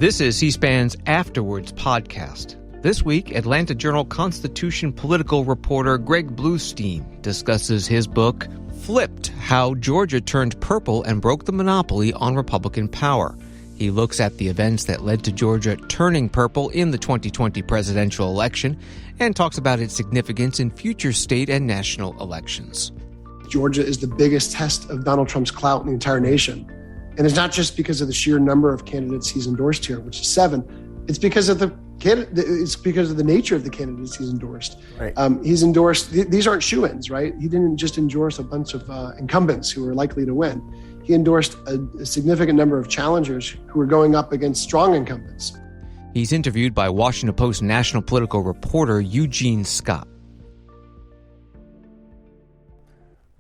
This is C-SPAN's Afterwards podcast. This week, Atlanta Journal-Constitution political reporter Greg Bluestein discusses his book, Flipped: How Georgia Turned Purple and Broke the Monopoly on Republican Power. He looks at the events that led to Georgia turning purple in the 2020 presidential election and talks about its significance in future state and national elections. Georgia is the biggest test of Donald Trump's clout in the entire nation. And it's not just because of the sheer number of candidates he's endorsed here, which is 7. It's because of the nature of the candidates he's endorsed. Right. He's endorsed, these aren't shoo-ins, right? He didn't just endorse a bunch of incumbents who were likely to win. He endorsed a significant number of challengers who were going up against strong incumbents. He's interviewed by Washington Post national political reporter Eugene Scott.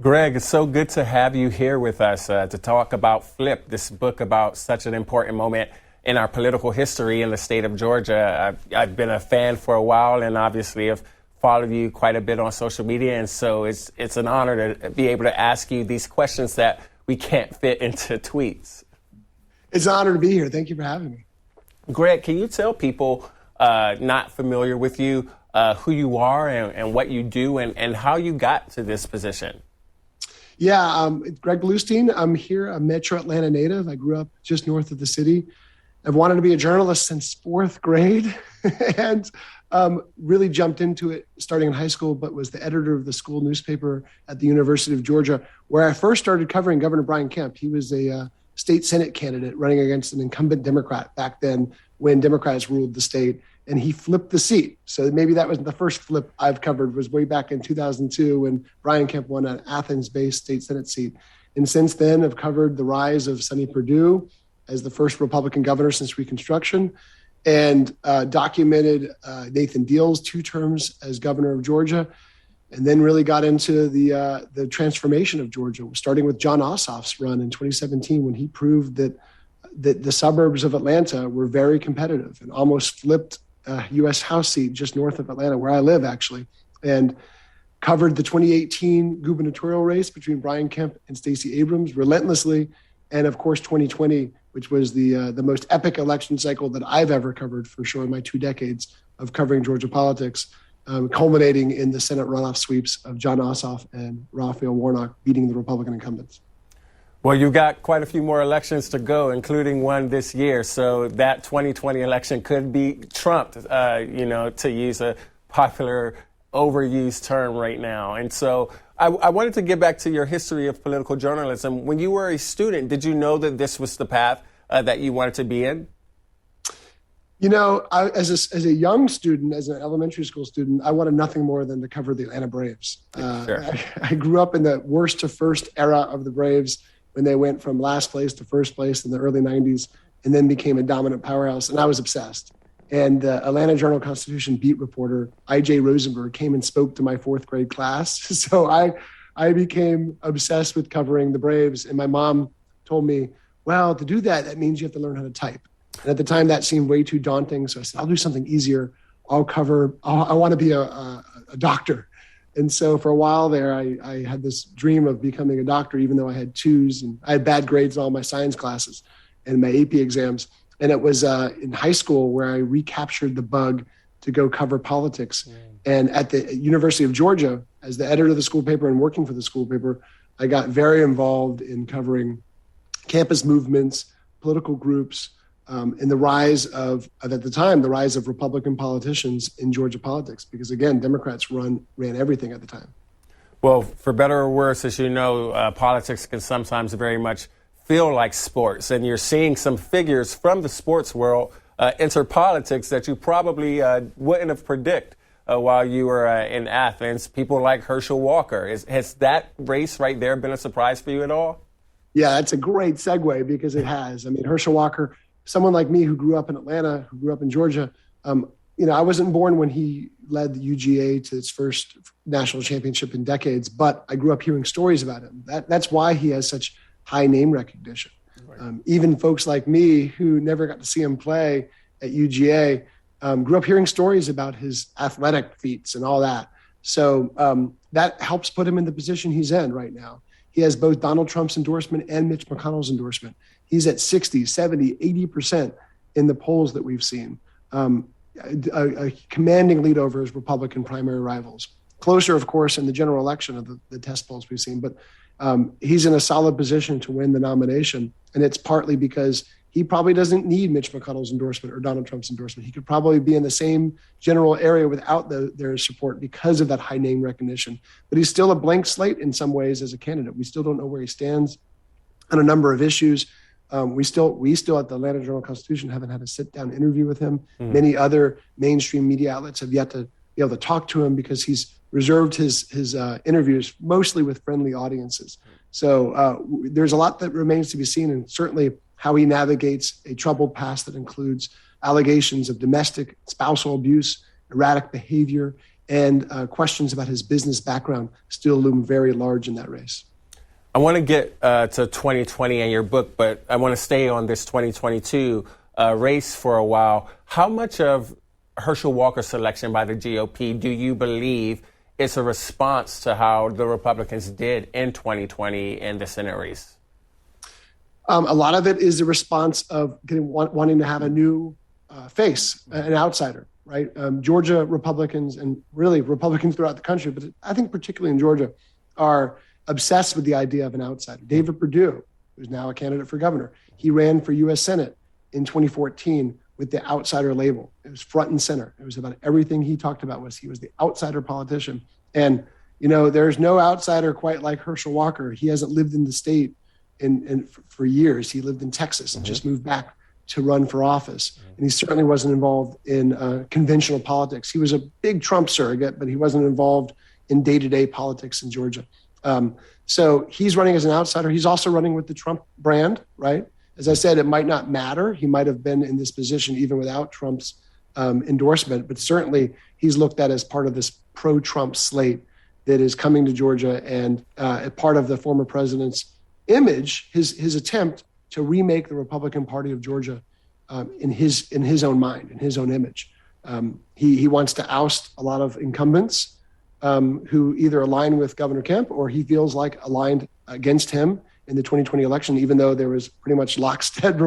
Greg, it's so good to have you here with us to talk about Flip, this book about such an important moment in our political history in the state of Georgia. I've been a fan for a while and obviously have followed you quite a bit on social media. And so it's an honor to be able to ask you these questions that we can't fit into tweets. It's an honor to be here. Thank you for having me. Greg, can you tell people not familiar with you who you are and what you do and how you got to this position? Yeah, Greg Bluestein. I'm here, a Metro Atlanta native. I grew up just north of the city. I've wanted to be a journalist since 4th grade and really jumped into it starting in high school, but was the editor of the school newspaper at the University of Georgia, where I first started covering Governor Brian Kemp. He was a state Senate candidate running against an incumbent Democrat back then when Democrats ruled the state, and he flipped the seat. So maybe that was the first flip I've covered, was way back in 2002 when Brian Kemp won an Athens-based state Senate seat. And since then, I've covered the rise of Sonny Perdue as the first Republican governor since Reconstruction, and documented Nathan Deal's 2 terms as governor of Georgia, and then really got into the transformation of Georgia, starting with John Ossoff's run in 2017 when he proved that the suburbs of Atlanta were very competitive and almost flipped a U.S. House seat just north of Atlanta, where I live, actually, and covered the 2018 gubernatorial race between Brian Kemp and Stacey Abrams relentlessly, and of course 2020, which was the most epic election cycle that I've ever covered, for sure, in my 2 decades of covering Georgia politics, culminating in the Senate runoff sweeps of John Ossoff and Raphael Warnock beating the Republican incumbents. Well, you've got quite a few more elections to go, including one this year. So that 2020 election could be trumped, to use a popular overused term right now. And so I wanted to get back to your history of political journalism. When you were a student, did you know that this was the path that you wanted to be in? You know, as a young student, as an elementary school student, I wanted nothing more than to cover the Atlanta Braves. Sure. I grew up in the worst to first era of the Braves, when they went from last place to first place in the early 90s and then became a dominant powerhouse. And I was obsessed. And the Atlanta Journal-Constitution beat reporter, I.J. Rosenberg, came and spoke to my 4th grade class. So I became obsessed with covering the Braves. And my mom told me, well, to do that means you have to learn how to type. And at the time, that seemed way too daunting. So I said, I'll do something easier. I want to be a doctor. And so for a while there, I had this dream of becoming a doctor, even though I had 2s and I had bad grades in all my science classes and my AP exams. And it was in high school where I recaptured the bug to go cover politics. And at the University of Georgia, as the editor of the school paper and working for the school paper, I got very involved in covering campus movements, political groups, and the rise of, at the time, the rise of Republican politicians in Georgia politics, because again, Democrats ran everything at the time. Well, for better or worse, as you know, politics can sometimes very much feel like sports, and you're seeing some figures from the sports world enter politics that you probably wouldn't have predicted while you were in Athens. People like Herschel Walker. Has that race right there been a surprise for you at all? Yeah, that's a great segue, because it has. I mean, Herschel Walker, someone like me who grew up in Atlanta, who grew up in Georgia, I wasn't born when he led the UGA to its first national championship in decades, but I grew up hearing stories about him. That's why he has such high name recognition. Right. Even folks like me who never got to see him play at UGA grew up hearing stories about his athletic feats and all that. So that helps put him in the position he's in right now. He has both Donald Trump's endorsement and Mitch McConnell's endorsement. He's at 60, 70, 80%. in the polls that we've seen. A commanding lead over his Republican primary rivals. Closer, of course, in the general election of the test polls we've seen, but he's in a solid position to win the nomination. And it's partly because he probably doesn't need Mitch McConnell's endorsement or Donald Trump's endorsement. He could probably be in the same general area without their support because of that high name recognition. But he's still a blank slate in some ways as a candidate. We still don't know where he stands on a number of issues. We still at the Atlanta Journal-Constitution haven't had a sit-down interview with him. Many other mainstream media outlets have yet to be able to talk to him because he's reserved his interviews mostly with friendly audiences. So there's a lot that remains to be seen, and certainly how he navigates a troubled past that includes allegations of domestic spousal abuse, erratic behavior, and questions about his business background still loom very large in that race. I want to get to 2020 and your book, but I want to stay on this 2022 race for a while. How much of Herschel Walker's selection by the GOP do you believe is a response to how the Republicans did in 2020 in the Senate race? A lot of it is a response of wanting to have a new face, an outsider, right? Georgia Republicans and really Republicans throughout the country, but I think particularly in Georgia, are obsessed with the idea of an outsider. David Perdue, who's now a candidate for governor, he ran for U.S. Senate in 2014 with the outsider label. It was front and center. It was about everything he talked about he was the outsider politician. And, there's no outsider quite like Herschel Walker. He hasn't lived in the state for years. He lived in Texas and just moved back to run for office. And he certainly wasn't involved in conventional politics. He was a big Trump surrogate, but he wasn't involved in day-to-day politics in Georgia. So he's running as an outsider. He's also running with the Trump brand, right? As I said, it might not matter. He might have been in this position even without Trump's endorsement, but certainly he's looked at as part of this pro-Trump slate that is coming to Georgia and a part of the former president's image, his attempt to remake the Republican Party of Georgia in his own mind, in his own image. He wants to oust a lot of incumbents who either align with Governor Kemp or he feels like aligned against him in the 2020 election, even though there was pretty much lockstep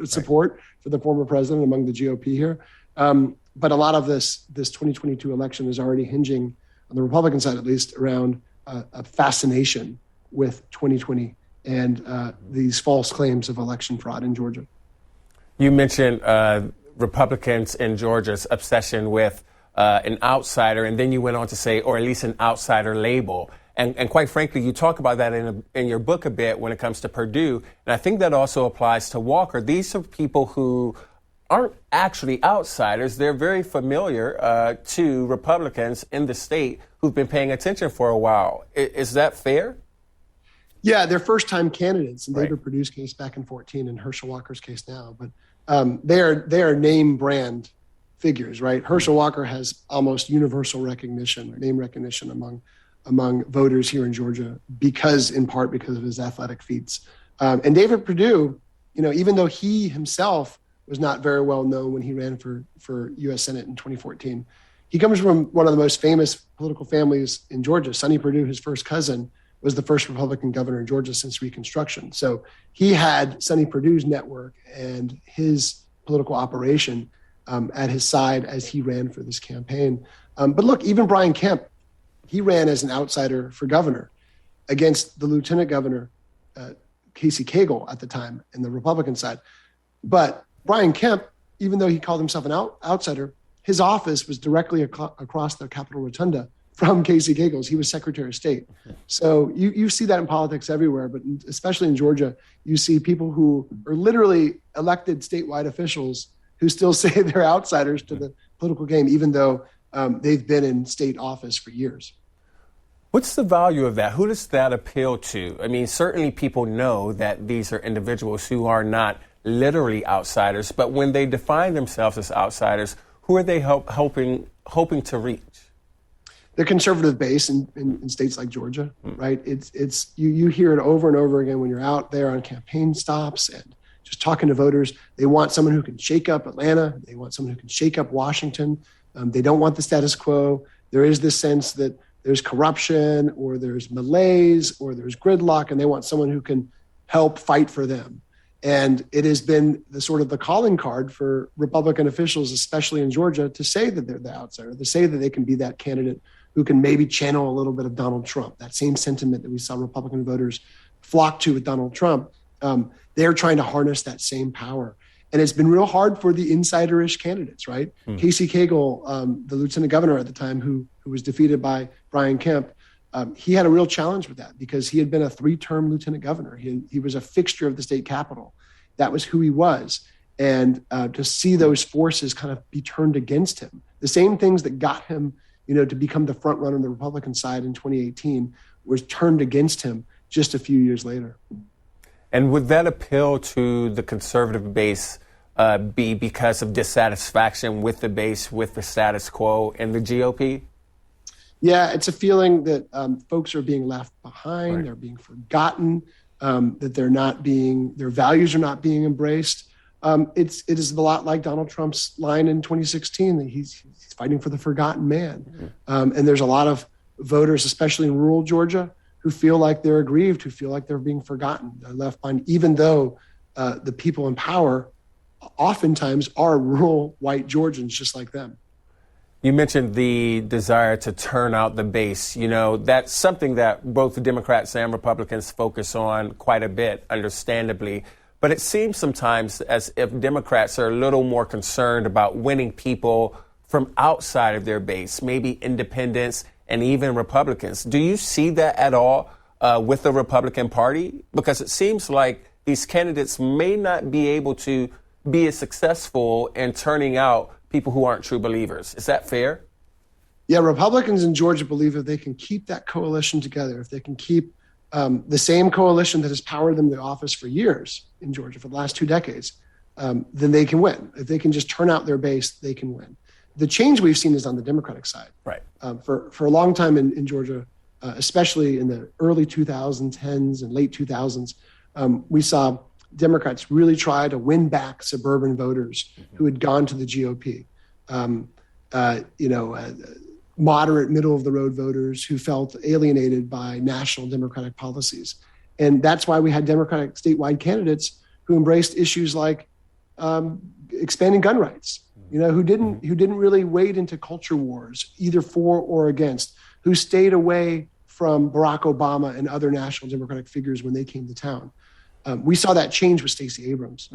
support for the former president among the GOP here. But a lot of this 2022 election is already hinging, on the Republican side at least, around a fascination with 2020 and these false claims of election fraud in Georgia. You mentioned Republicans in Georgia's obsession with an outsider, and then you went on to say, or at least an outsider label. And quite frankly, you talk about that in your book a bit when it comes to Perdue. And I think that also applies to Walker. These are people who aren't actually outsiders. They're very familiar to Republicans in the state who've been paying attention for a while. Is that fair? Yeah, they're first-time candidates in David Perdue's case back in 2014 and Herschel Walker's case now. But they are name brand figures, right? Herschel Walker has almost universal recognition, name recognition among voters here in Georgia in part because of his athletic feats. And David Perdue, even though he himself was not very well known when he ran for U.S. Senate in 2014, he comes from one of the most famous political families in Georgia. Sonny Perdue, his first cousin, was the first Republican governor in Georgia since Reconstruction. So he had Sonny Perdue's network and his political operation at his side as he ran for this campaign. But look, even Brian Kemp, he ran as an outsider for governor against the lieutenant governor, Casey Cagle at the time, in the Republican side. But Brian Kemp, even though he called himself an outsider, his office was directly across the Capitol Rotunda from Casey Cagle's. He was Secretary of State. So you see that in politics everywhere, but especially in Georgia, you see people who are literally elected statewide officials who still say they're outsiders to the political game, even though they've been in state office for years. What's the value of that? Who does that appeal to? I mean, certainly people know that these are individuals who are not literally outsiders, but when they define themselves as outsiders, who are they hoping to reach? The conservative base in states like Georgia, right? It's you hear it over and over again when you're out there on campaign stops and just talking to voters. They want someone who can shake up Atlanta. They want someone who can shake up Washington. They don't want the status quo. There is this sense that there's corruption or there's malaise or there's gridlock, and they want someone who can help fight for them. And it has been the sort of the calling card for Republican officials, especially in Georgia, to say that they're the outsider, to say that they can be that candidate who can maybe channel a little bit of Donald Trump. That same sentiment that we saw Republican voters flock to with Donald Trump, they're trying to harness that same power. And it's been real hard for the insider-ish candidates, right? Casey Cagle, the lieutenant governor at the time, who was defeated by Brian Kemp, he had a real challenge with that because he had been a 3-term lieutenant governor. He was a fixture of the state capitol. That was who he was. And to see those forces kind of be turned against him, the same things that got him, to become the front runner on the Republican side in 2018 was turned against him just a few years later. And would that appeal to the conservative base be because of dissatisfaction with the base, with the status quo in the GOP? Yeah, it's a feeling that folks are being left behind, right. They're being forgotten, that their values are not being embraced. It is a lot like Donald Trump's line in 2016 that he's fighting for the forgotten man. And there's a lot of voters, especially in rural Georgia, who feel like they're aggrieved, who feel like they're being forgotten, they're left behind, even though the people in power oftentimes are rural white Georgians just like them. You mentioned the desire to turn out the base. That's something that both the Democrats and Republicans focus on quite a bit, understandably. But it seems sometimes as if Democrats are a little more concerned about winning people from outside of their base, maybe independents and even Republicans. Do you see that at all with the Republican Party? Because it seems like these candidates may not be able to be as successful in turning out people who aren't true believers. Is that fair? Yeah, Republicans in Georgia believe that they can keep that coalition together, if they can keep the same coalition that has powered them to office for years in Georgia for the last 2 decades, then they can win. If they can just turn out their base, they can win. The change we've seen is on the Democratic side. Right. For a long time in Georgia, especially in the early 2010s and late 2000s, we saw Democrats really try to win back suburban voters who had gone to the GOP. Moderate, middle-of-the-road voters who felt alienated by national Democratic policies. And that's why we had Democratic statewide candidates who embraced issues like expanding gun rights, who didn't really wade into culture wars, either for or against, who stayed away from Barack Obama and other national Democratic figures when they came to town. We saw that change with Stacey Abrams.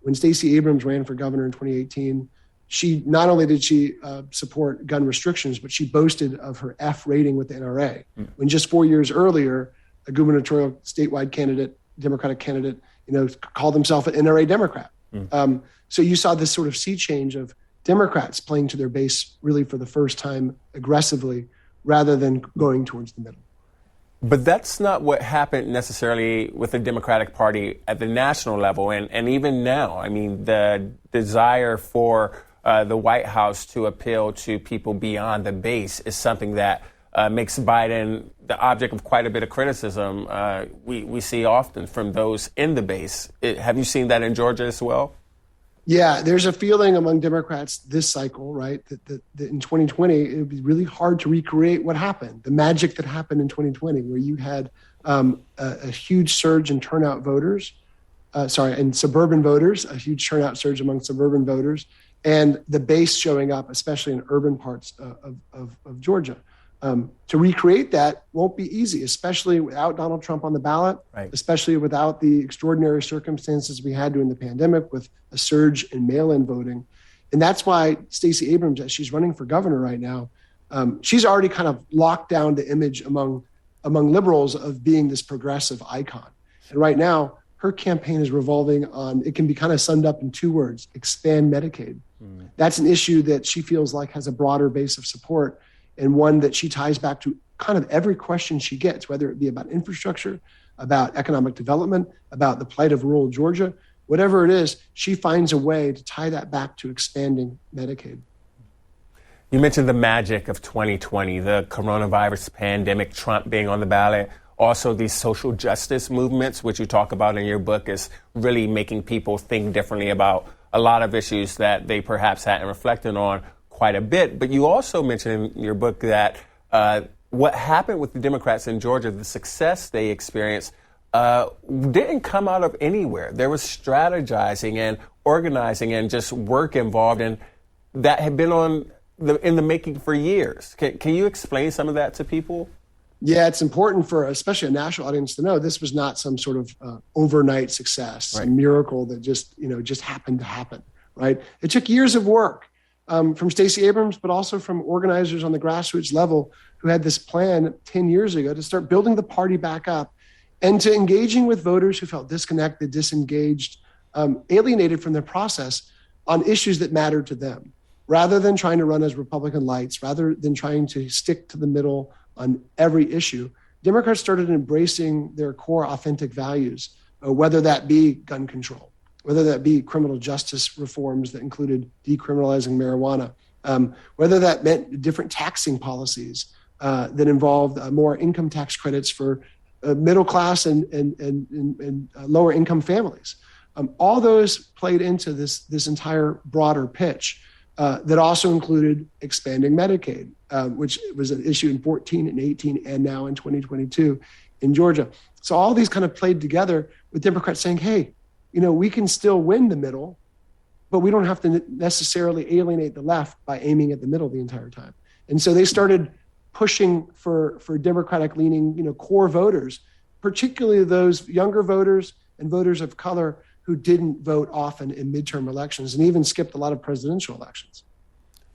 When Stacey Abrams ran for governor in 2018, she not only did she support gun restrictions, but she boasted of her F rating with the NRA. When just 4 years earlier, a gubernatorial statewide candidate, Democratic candidate, called himself an NRA Democrat. So you saw this sort of sea change of Democrats playing to their base really for the first time aggressively, rather than going towards the middle. But that's not what happened necessarily with the Democratic Party at the national level. And even now, I mean, the desire for the White House to appeal to people beyond the base is something that makes Biden the object of quite a bit of criticism. We see often from those in the base. Have you seen that in Georgia as well? Yeah, there's a feeling among Democrats this cycle, right, that in 2020, it would be really hard to recreate what happened, the magic that happened in 2020, where you had a huge surge in turnout voters, in suburban voters, a huge turnout surge among suburban voters, and the base showing up, especially in urban parts of Georgia. To recreate that won't be easy, especially without Donald Trump on the ballot, right. Especially without the extraordinary circumstances we had during the pandemic with a surge in mail-in voting. And that's why Stacey Abrams, as she's running for governor right now, she's already kind of locked down the image among liberals of being this progressive icon. And right now, her campaign is revolving on, it can be kind of summed up in 2 words, expand Medicaid. That's an issue that she feels like has a broader base of support, and one that she ties back to kind of every question she gets, whether it be about infrastructure, about economic development, about the plight of rural Georgia, whatever it is, she finds a way to tie that back to expanding Medicaid. You mentioned the magic of 2020, the coronavirus pandemic, Trump being on the ballot, also these social justice movements, which you talk about in your book, is really making people think differently about a lot of issues that they perhaps hadn't reflected on quite a bit. But you also mentioned in your book that what happened with the Democrats in Georgia, the success they experienced, didn't come out of anywhere. There was strategizing and organizing and just work involved, and that had been in the making for years. Can you explain some of that to people? Yeah, it's important for especially a national audience to know this was not some sort of overnight success, right. A miracle that just happened to happen, right? It took years of work from Stacey Abrams, but also from organizers on the grassroots level who had this plan 10 years ago to start building the party back up and to engaging with voters who felt disconnected, disengaged, alienated from the process on issues that mattered to them, rather than trying to run as Republican lights, rather than trying to stick to the middle on every issue. Democrats started embracing their core authentic values, whether that be gun control, whether that be criminal justice reforms that included decriminalizing marijuana, whether that meant different taxing policies that involved more income tax credits for middle class and lower income families. All those played into this entire broader pitch that also included expanding Medicaid, which was an issue in 14 and 18 and now in 2022 in Georgia. So all these kind of played together with Democrats saying, hey, we can still win the middle, but we don't have to necessarily alienate the left by aiming at the middle the entire time. And so they started pushing for Democratic-leaning, core voters, particularly those younger voters and voters of color who didn't vote often in midterm elections and even skipped a lot of presidential elections.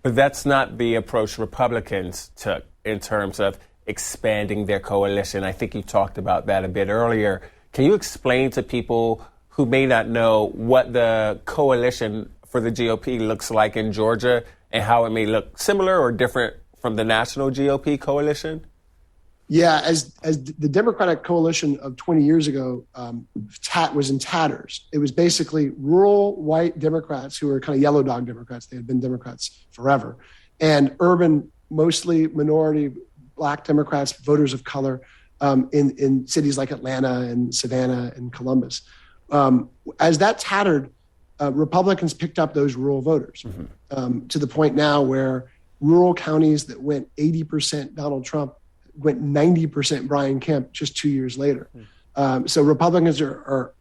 But that's not the approach Republicans took in terms of expanding their coalition. I think you talked about that a bit earlier. Can you explain to people who may not know what the coalition for the GOP looks like in Georgia and how it may look similar or different from the national GOP coalition? Yeah, as the Democratic coalition of 20 years ago was in tatters. It was basically rural white Democrats who were kind of yellow dog Democrats. They had been Democrats forever. And urban, mostly minority Black Democrats, voters of color in cities like Atlanta and Savannah and Columbus. As that tattered, Republicans picked up those rural voters to the point now where rural counties that went 80% Donald Trump went 90% Brian Kemp just 2 years later. So Republicans are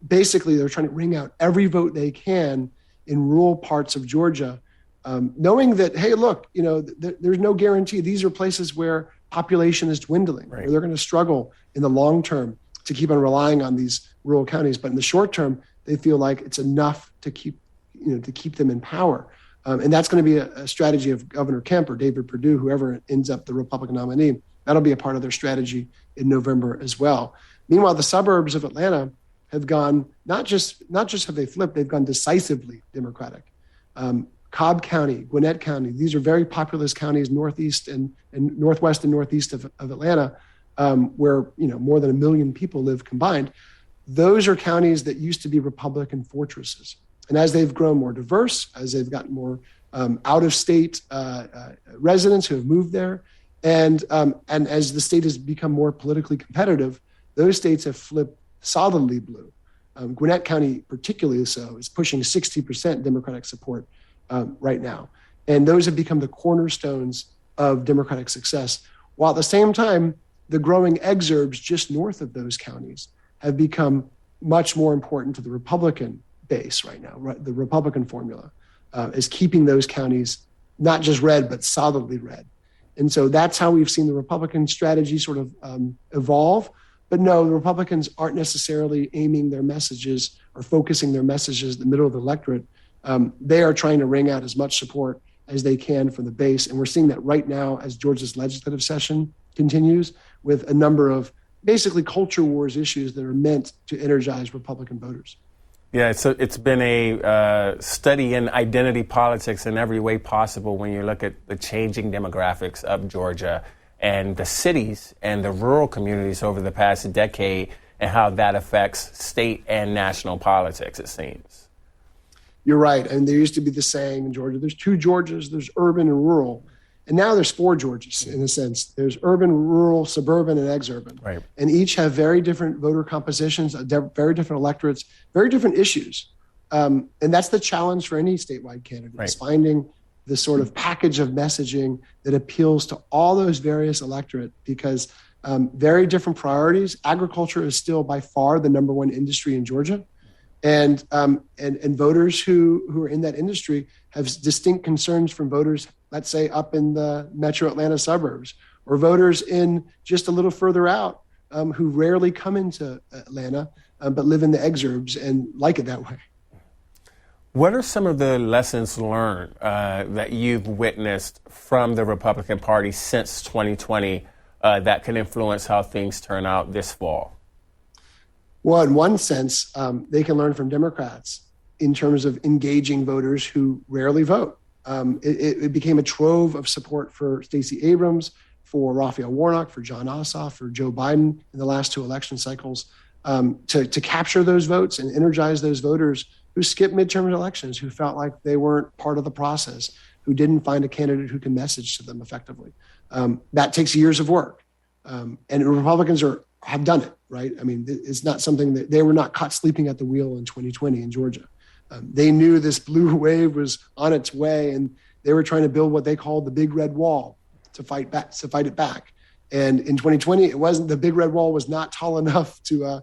basically, they're trying to wring out every vote they can in rural parts of Georgia, knowing that, hey, look, there's no guarantee. These are places where population is dwindling, right, where they're going to struggle in the long term to keep on relying on these rural counties. But in the short term, they feel like it's enough to keep them in power. And that's going to be a strategy of Governor Kemp or David Perdue, whoever ends up the Republican nominee. That'll be a part of their strategy in November as well. Meanwhile, the suburbs of Atlanta have gone, not just have they flipped, they've gone decisively Democratic. Cobb County, Gwinnett County, these are very populous counties, northeast and northwest and northeast of Atlanta, where more than 1 million people live combined. Those are counties that used to be Republican fortresses. And as they've grown more diverse, as they've gotten more out-of-state residents who have moved there, and as the state has become more politically competitive, those states have flipped solidly blue. Gwinnett County, particularly so, is pushing 60% Democratic support right now. And those have become the cornerstones of Democratic success. While at the same time, the growing exurbs just north of those counties have become much more important to the Republican base right now. Right? The Republican formula is keeping those counties not just red, but solidly red. And so that's how we've seen the Republican strategy sort of evolve. But no, the Republicans aren't necessarily aiming their messages or focusing their messages in the middle of the electorate. They are trying to wring out as much support as they can from the base. And we're seeing that right now as Georgia's legislative session continues with a number of basically culture wars issues that are meant to energize Republican voters. Yeah, so it's been a study in identity politics in every way possible when you look at the changing demographics of Georgia and the cities and the rural communities over the past decade and how that affects state and national politics, it seems. You're right. And there used to be the saying in Georgia, there's 2 Georgias, there's urban and rural. And now there's 4 Georgias in a sense. There's urban, rural, suburban, and exurban. Right. And each have very different voter compositions, very different electorates, very different issues. And that's the challenge for any statewide candidate, right, is finding the sort of package of messaging that appeals to all those various electorate, because Very different priorities. Agriculture is still by far the number one industry in Georgia. And voters who are in that industry have distinct concerns from voters, let's say, up in the metro Atlanta suburbs, or voters in just a little further out who rarely come into Atlanta, but live in the exurbs and like it that way. What are some of the lessons learned that you've witnessed from the Republican Party since 2020 that can influence how things turn out this fall? Well, in one sense, they can learn from Democrats in terms of engaging voters who rarely vote. It became a trove of support for Stacey Abrams, for Raphael Warnock, for John Ossoff, for Joe Biden in the last two election cycles, to capture those votes and energize those voters who skipped midterm elections, who felt like they weren't part of the process, who didn't find a candidate who can message to them effectively. That takes years of work. And Republicans have done it, right? I mean, it's not something that they were not caught sleeping at the wheel in 2020 in Georgia. They knew this blue wave was on its way, and they were trying to build what they called the big red wall to fight it back. And in 2020, the big red wall was not tall enough to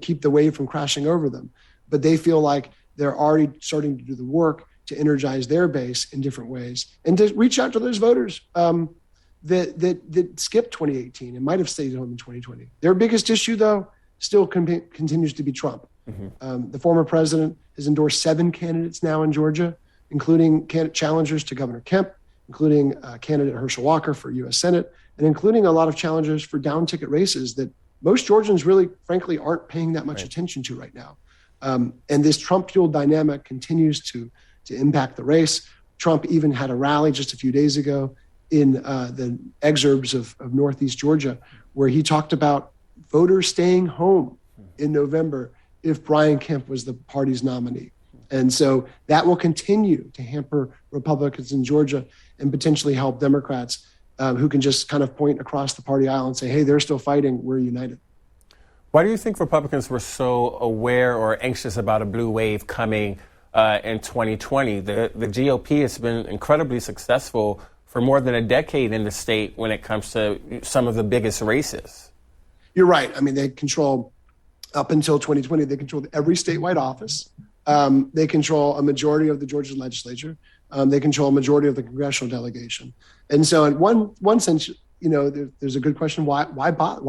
keep the wave from crashing over them. But they feel like they're already starting to do the work to energize their base in different ways and to reach out to those voters that skipped 2018 and might have stayed home in 2020. Their biggest issue, though, still continues to be Trump. Mm-hmm. The former president has endorsed 7 candidates now in Georgia, including challengers to Governor Kemp, including candidate Herschel Walker for U.S. Senate, and including a lot of challengers for down-ticket races that most Georgians really, frankly, aren't paying that much attention to right now. And this Trump-fueled dynamic continues to impact the race. Trump even had a rally just a few days ago in the exurbs of Northeast Georgia, where he talked about voters staying home in November if Brian Kemp was the party's nominee. And so that will continue to hamper Republicans in Georgia and potentially help Democrats who can just kind of point across the party aisle and say, hey, they're still fighting, we're united. Why do you think Republicans were so aware or anxious about a blue wave coming in 2020? The GOP has been incredibly successful for more than a decade in the state when it comes to some of the biggest races. You're right. I mean, they control, up until 2020, they controlled every statewide office. They control a majority of the Georgia legislature. They control a majority of the congressional delegation. And so in one sense, you know, there's a good question, why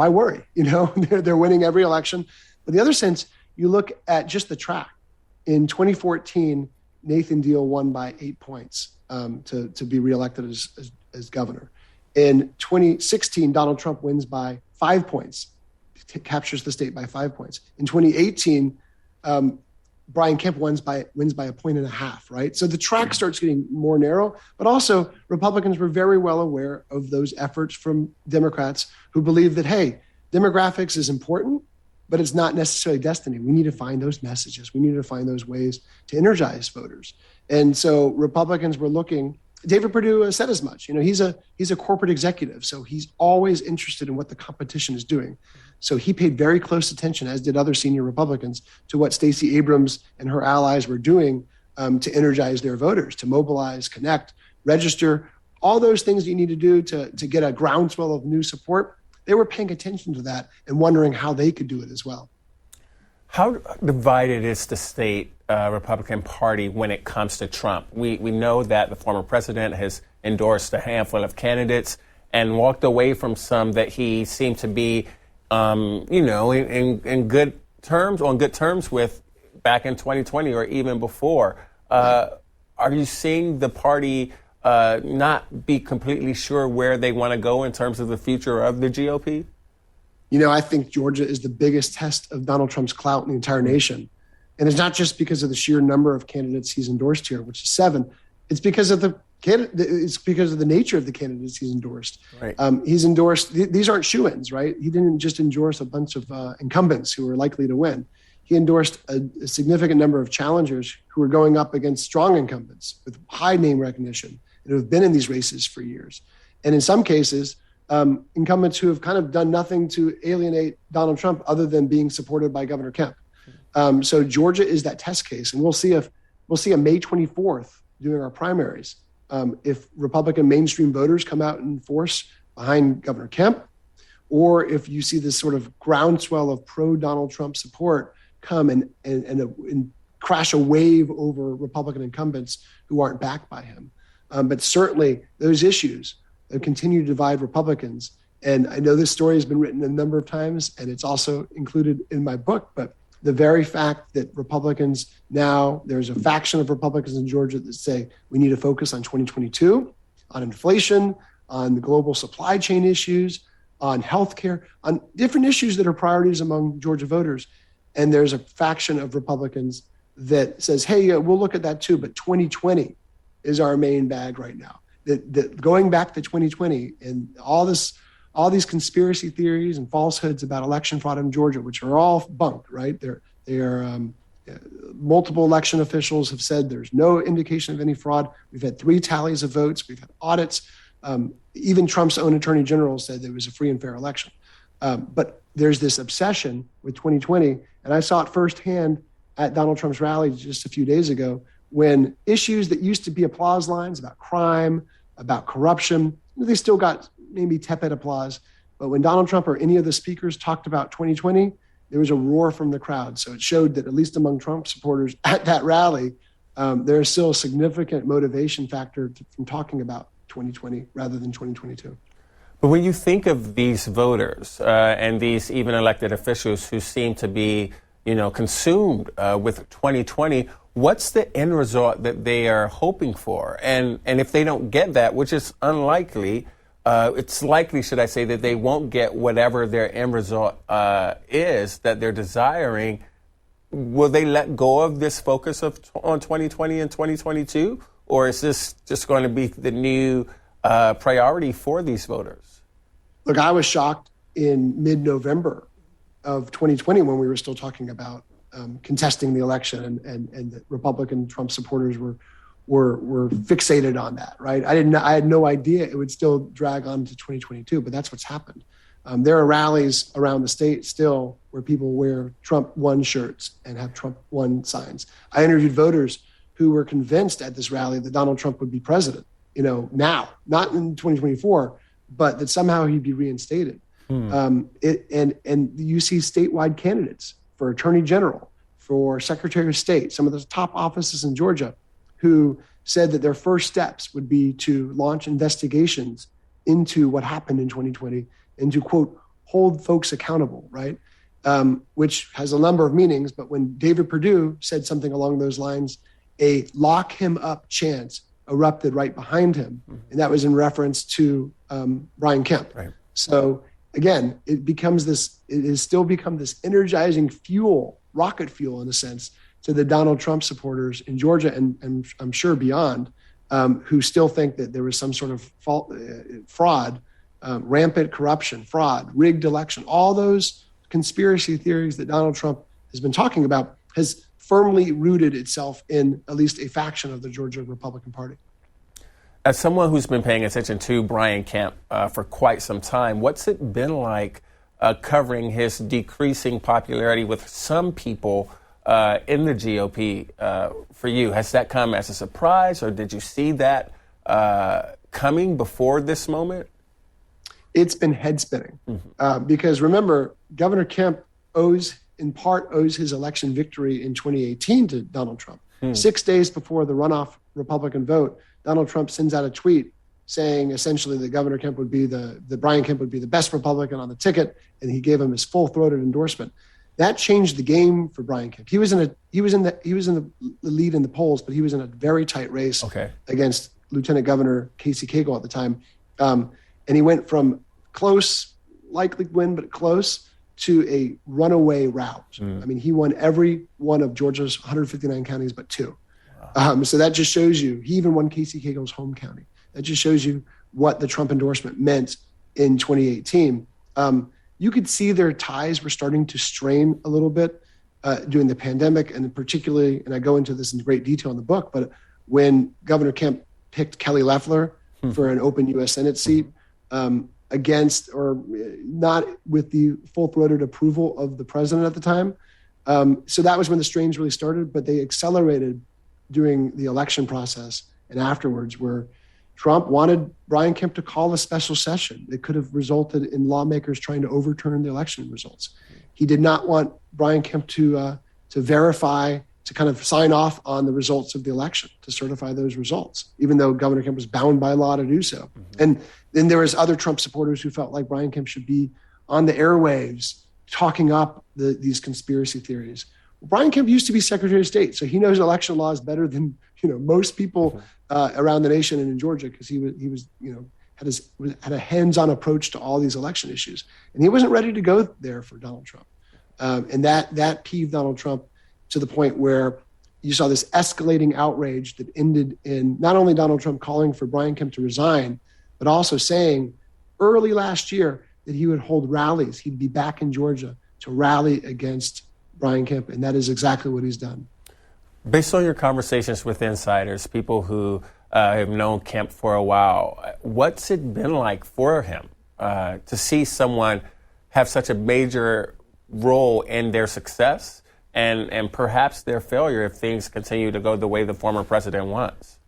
worry? You know, they're winning every election. But the other sense, you look at just the track. In 2014, Nathan Deal won by 8 points to be reelected as governor. In 2016, Donald Trump wins by 5 points, captures the state by 5 points. In 2018, Brian Kemp wins by 1.5 points, right? So the track starts getting more narrow, but also Republicans were very well aware of those efforts from Democrats who believe that, hey, demographics is important, but it's not necessarily destiny. We need to find those messages. We need to find those ways to energize voters. And so Republicans were looking. David Perdue said as much. You know, he's a corporate executive, so he's always interested in what the competition is doing. So he paid very close attention, as did other senior Republicans, to what Stacey Abrams and her allies were doing to energize their voters, to mobilize, connect, register, all those things you need to do to get a groundswell of new support. They were paying attention to that and wondering how they could do it as well. How divided is the state Republican Party when it comes to Trump? We know that the former president has endorsed a handful of candidates and walked away from some that he seemed to be, in good terms, on good terms with back in 2020 or even before. Are you seeing the party not be completely sure where they want to go in terms of the future of the GOP? You know, I think Georgia is the biggest test of Donald Trump's clout in the entire nation. And it's not just because of the sheer number of candidates he's endorsed here, which is 7. It's because of the nature of the candidates he's endorsed. Right. He's endorsed, these aren't shoo-ins, right? He didn't just endorse a bunch of incumbents who were likely to win. He endorsed a significant number of challengers who were going up against strong incumbents with high name recognition and who have been in these races for years. And in some cases, incumbents who have kind of done nothing to alienate Donald Trump other than being supported by Governor Kemp. So Georgia is that test case, and we'll see on May 24th during our primaries if Republican mainstream voters come out in force behind Governor Kemp, or if you see this sort of groundswell of pro-Donald Trump support come and crash a wave over Republican incumbents who aren't backed by him. But certainly those issues continue to divide Republicans. And I know this story has been written a number of times, and it's also included in my book, but the very fact that Republicans now, there's a faction of Republicans in Georgia that say we need to focus on 2022, on inflation, on the global supply chain issues, on healthcare, on different issues that are priorities among Georgia voters. And there's a faction of Republicans that says, hey, yeah, we'll look at that too, but 2020 is our main bag right now. That going back to 2020 and all these conspiracy theories and falsehoods about election fraud in Georgia, which are all bunked, right? Multiple election officials have said there's no indication of any fraud. We've had 3 tallies of votes. We've had audits. Even Trump's own attorney general said there was a free and fair election. But there's this obsession with 2020, and I saw it firsthand at Donald Trump's rally just a few days ago, when issues that used to be applause lines about crime, about corruption, they still got maybe tepid applause. But when Donald Trump or any of the speakers talked about 2020, there was a roar from the crowd. So it showed that at least among Trump supporters at that rally, there is still a significant motivation factor from talking about 2020 rather than 2022. But when you think of these voters and these even elected officials who seem to be, consumed with 2020, what's the end result that they are hoping for? And if they don't get that, which is unlikely, it's likely, should I say, that they won't get whatever their end result is that they're desiring. Will they let go of this focus on 2020 and 2022? Or is this just going to be the new priority for these voters? Look, I was shocked in mid-November of 2020 when we were still talking about contesting the election and that Republican Trump supporters were fixated on that, right? I had no idea it would still drag on to 2022, but that's what's happened. There are rallies around the state still where people wear Trump won shirts and have Trump won signs. I interviewed voters who were convinced at this rally that Donald Trump would be president, now, not in 2024, but that somehow he'd be reinstated. And you see statewide candidates for attorney general, for secretary of state, some of the top offices in Georgia, who said that their first steps would be to launch investigations into what happened in 2020 and to, quote, hold folks accountable, right? Which has a number of meanings. But when David Perdue said something along those lines, a lock him up chant erupted right behind him. And that was in reference to Brian Kemp. Right. So again, it has still become this energizing fuel, rocket fuel in a sense, to the Donald Trump supporters in Georgia and I'm sure beyond, who still think that there was some sort of fraud, rampant corruption, fraud, rigged election. All those conspiracy theories that Donald Trump has been talking about has firmly rooted itself in at least a faction of the Georgia Republican Party. As someone who's been paying attention to Brian Kemp for quite some time, what's it been like covering his decreasing popularity with some people in the GOP for you? Has that come as a surprise, or did you see that coming before this moment? It's been head spinning because remember, Governor Kemp owes his election victory in 2018 to Donald Trump. 6 days before the runoff Republican vote, Donald Trump sends out a tweet saying essentially that Governor Kemp would be Brian Kemp would be the best Republican on the ticket, and he gave him his full-throated endorsement. That changed the game for Brian Kemp. He was in the lead in the polls, but he was in a very tight race against Lieutenant Governor Casey Cagle at the time, and he went from close, likely win but close, to a runaway rout. I mean, he won every one of Georgia's 159 counties but 2. So that just shows you, he even won Casey Cagle's home county. That just shows you what the Trump endorsement meant in 2018. You could see their ties were starting to strain a little bit during the pandemic, and particularly, and I go into this in great detail in the book, but when Governor Kemp picked Kelly Loeffler for an open U.S. Senate seat against or not with the full-throated approval of the president at the time. So that was when the strains really started, but they accelerated during the election process and afterwards, where Trump wanted Brian Kemp to call a special session that could have resulted in lawmakers trying to overturn the election results. He did not want Brian Kemp to verify, to kind of sign off on the results of the election, to certify those results, even though Governor Kemp was bound by law to do so. And then there was other Trump supporters who felt like Brian Kemp should be on the airwaves talking up these conspiracy theories. Well, Brian Kemp used to be Secretary of State, so he knows election laws better than most people around the nation and in Georgia, because he was had a hands-on approach to all these election issues, and he wasn't ready to go there for Donald Trump, and that peeved Donald Trump to the point where you saw this escalating outrage that ended in not only Donald Trump calling for Brian Kemp to resign, but also saying early last year that he would hold rallies. He'd be back in Georgia to rally against Brian Kemp, and that is exactly what he's done. Based on your conversations with insiders, people who have known Kemp for a while, what's it been like for him to see someone have such a major role in their success and perhaps their failure if things continue to go the way the former president wants?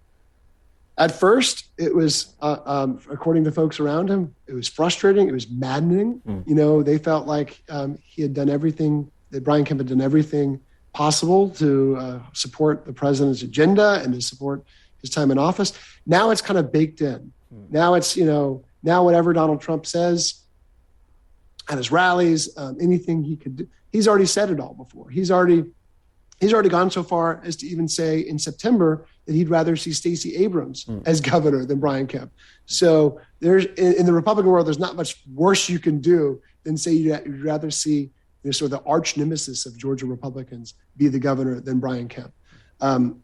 At first, it was, according to folks around him, it was frustrating. It was maddening. They felt like he had done everything, that Brian Kemp had done everything possible to support the president's agenda and to support his time in office. Now it's kind of baked in. Now it's, now whatever Donald Trump says at his rallies, anything he could do, he's already said it all before. He's already gone so far as to even say in September that he'd rather see Stacey Abrams as governor than Brian Kemp. So there's in the Republican world, there's not much worse you can do than say you'd rather see sort of the arch nemesis of Georgia Republicans be the governor than Brian Kemp.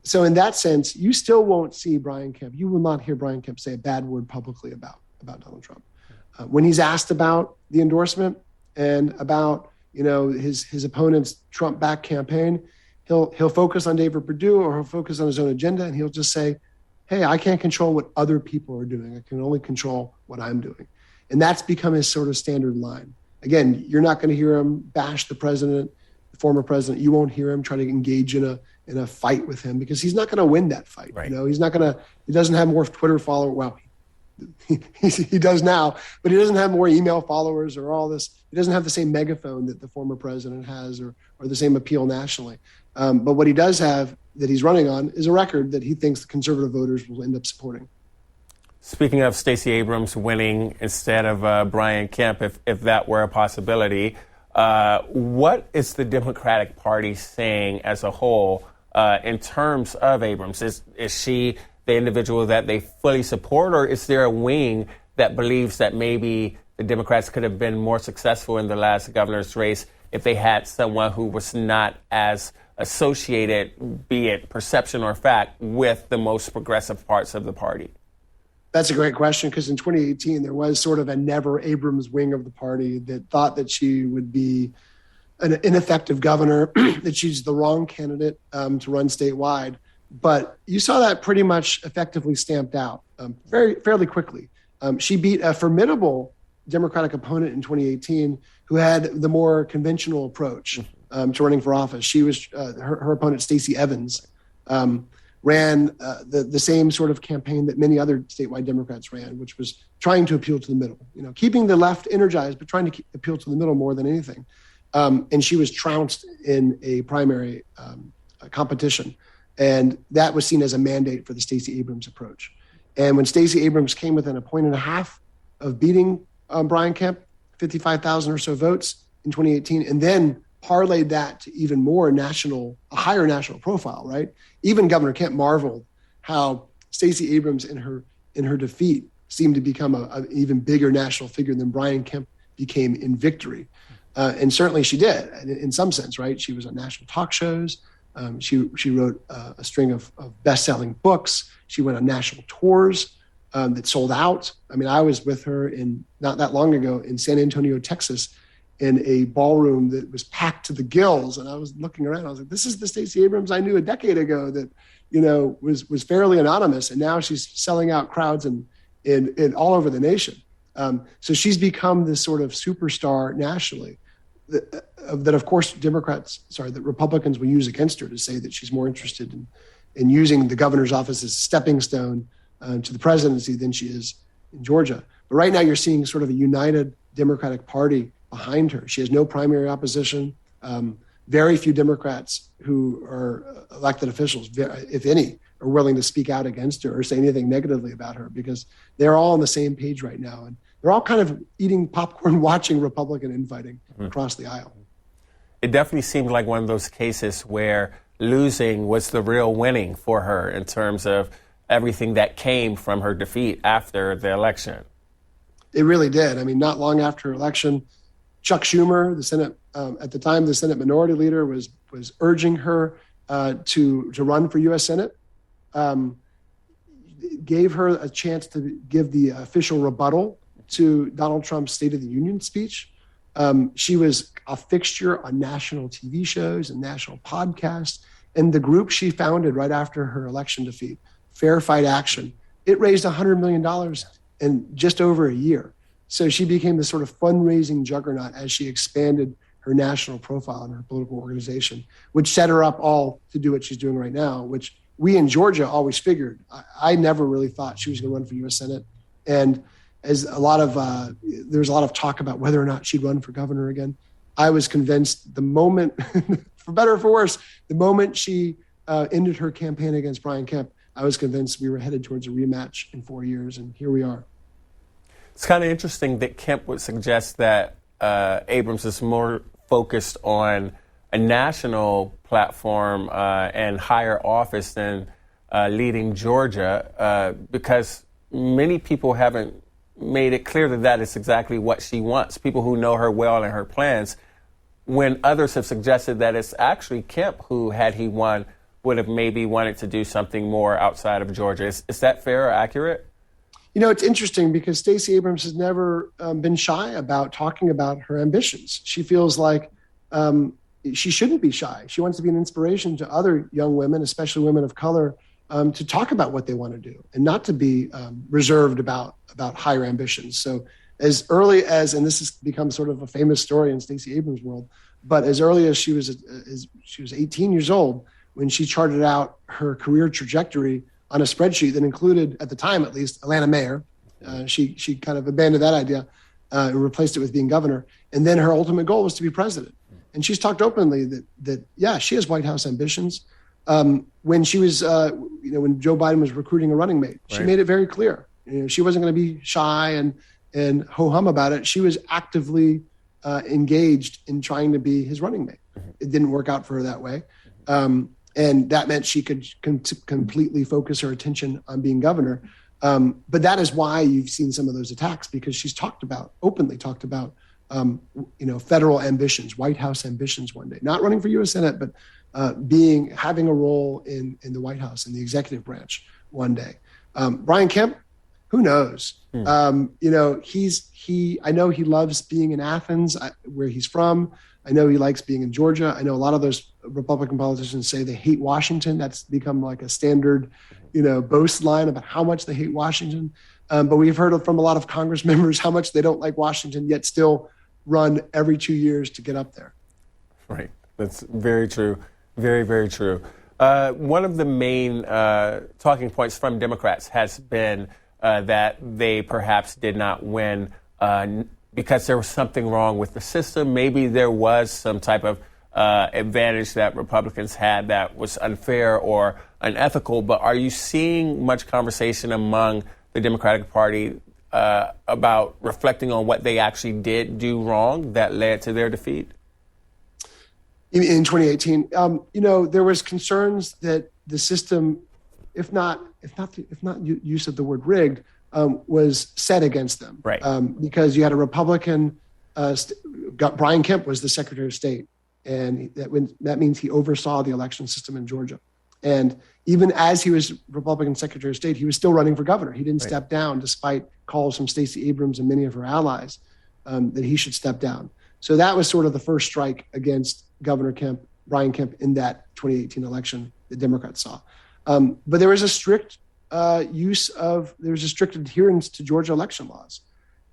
So in that sense, you still won't see Brian Kemp. You will not hear Brian Kemp say a bad word publicly about Donald Trump. When he's asked about the endorsement and about his opponent's Trump-backed campaign, he'll focus on David Perdue or he'll focus on his own agenda, and he'll just say, hey, I can't control what other people are doing. I can only control what I'm doing. And that's become his sort of standard line. Again, you're not going to hear him bash the president, the former president. You won't hear him try to engage in a fight with him, because he's not going to win that fight. Right. He doesn't have more Twitter followers. Well, he does now, but he doesn't have more email followers or all this. He doesn't have the same megaphone that the former president has or the same appeal nationally. But what he does have that he's running on is a record that he thinks the conservative voters will end up supporting. Speaking of Stacey Abrams winning instead of Brian Kemp, if that were a possibility, what is the Democratic Party saying as a whole in terms of Abrams? Is she the individual that they fully support, or is there a wing that believes that maybe the Democrats could have been more successful in the last governor's race if they had someone who was not as associated, be it perception or fact, with the most progressive parts of the party? That's a great question, because in 2018, there was sort of a never Abrams wing of the party that thought that she would be an ineffective governor, that she's the wrong candidate to run statewide. But you saw that pretty much effectively stamped out fairly quickly. She beat a formidable Democratic opponent in 2018 who had the more conventional approach to running for office. She was her opponent, Stacey Evans, ran the same sort of campaign that many other statewide Democrats ran, which was trying to appeal to the middle, keeping the left energized, but trying to appeal to the middle more than anything. And she was trounced in a primary competition. And that was seen as a mandate for the Stacey Abrams approach. And when Stacey Abrams came within 1.5 points of beating Brian Kemp, 55,000 or so votes in 2018, and then parlayed that to even more a higher national profile, right? Even Governor Kemp marveled how Stacey Abrams in her defeat seemed to become an even bigger national figure than Brian Kemp became in victory. And certainly she did in some sense, right? She was on national talk shows. She wrote a string of best-selling books. She went on national tours that sold out. I mean, I was with her not that long ago in San Antonio, Texas, in a ballroom that was packed to the gills. And I was looking around. I was like, this is the Stacey Abrams I knew a decade ago that, was fairly anonymous. And now she's selling out crowds in all over the nation. So she's become this sort of superstar nationally that of course, that Republicans will use against her to say that she's more interested in using the governor's office as a stepping stone to the presidency than she is in Georgia. But right now you're seeing sort of a united Democratic Party behind her. She has no primary opposition. Very few Democrats who are elected officials, if any, are willing to speak out against her or say anything negatively about her, because they're all on the same page right now. And they're all kind of eating popcorn, watching Republican infighting across the aisle. It definitely seemed like one of those cases where losing was the real winning for her in terms of everything that came from her defeat after the election. It really did. I mean, not long after her election, Chuck Schumer, the Senate, at the time, the Senate Minority Leader, was urging her to run for U.S. Senate. Gave her a chance to give the official rebuttal to Donald Trump's State of the Union speech. She was a fixture on national TV shows and national podcasts. And the group she founded right after her election defeat, Fair Fight Action, it raised $100 million in just over a year. So she became this sort of fundraising juggernaut as she expanded her national profile in her political organization, which set her up all to do what she's doing right now, which we in Georgia always figured. I never really thought she was going to run for U.S. Senate. And as there was a lot of talk about whether or not she'd run for governor again. I was convinced the moment, for better or for worse, the moment she ended her campaign against Brian Kemp, I was convinced we were headed towards a rematch in 4 years, and here we are. It's kind of interesting that Kemp would suggest that Abrams is more focused on a national platform and higher office than leading Georgia, because many people haven't made it clear that is exactly what she wants. People who know her well and her plans, when others have suggested that it's actually Kemp who, had he won, would have maybe wanted to do something more outside of Georgia. Is that fair or accurate? You know, it's interesting because Stacey Abrams has never been shy about talking about her ambitions. She feels like she shouldn't be shy. She wants to be an inspiration to other young women, especially women of color, to talk about what they want to do and not to be reserved about higher ambitions. So as early as, and this has become sort of a famous story in Stacey Abrams' world, but as early as she was 18 years old, when she charted out her career trajectory on a spreadsheet that included, at the time at least, Atlanta mayor. She kind of abandoned that idea and replaced it with being governor. And then her ultimate goal was to be president. And she's talked openly that yeah, she has White House ambitions. When she was, when Joe Biden was recruiting a running mate, she made it very clear. She wasn't going to be shy and ho-hum about it. She was actively engaged in trying to be his running mate. It didn't work out for her that way. And that meant she could completely focus her attention on being governor. But that is why you've seen some of those attacks, because she's openly talked about, federal ambitions, White House ambitions one day, not running for U.S. Senate, but having a role in the White House, in the executive branch one day. Brian Kemp, who knows? I know he loves being in Athens, where he's from. I know he likes being in Georgia. I know a lot of those Republican politicians say they hate Washington. That's become like a standard, boast line about how much they hate Washington. But we've heard from a lot of Congress members how much they don't like Washington, yet still run every 2 years to get up there. Right. That's very true. Very, very true. One of the main talking points from Democrats has been that they perhaps did not win because there was something wrong with the system. Maybe there was some type of advantage that Republicans had that was unfair or unethical. But are you seeing much conversation among the Democratic Party about reflecting on what they actually did do wrong that led to their defeat? In 2018, there was concerns that the system, if not use of the word rigged, was set against them. Right. Because you had a Republican, Brian Kemp was the Secretary of State, and that means he oversaw the election system in Georgia. And even as he was Republican Secretary of State, he was still running for governor. He didn't step down, despite calls from Stacey Abrams and many of her allies that he should step down. So that was sort of the first strike against Brian Kemp, in that 2018 election the Democrats saw. But there was a strict strict adherence to Georgia election laws.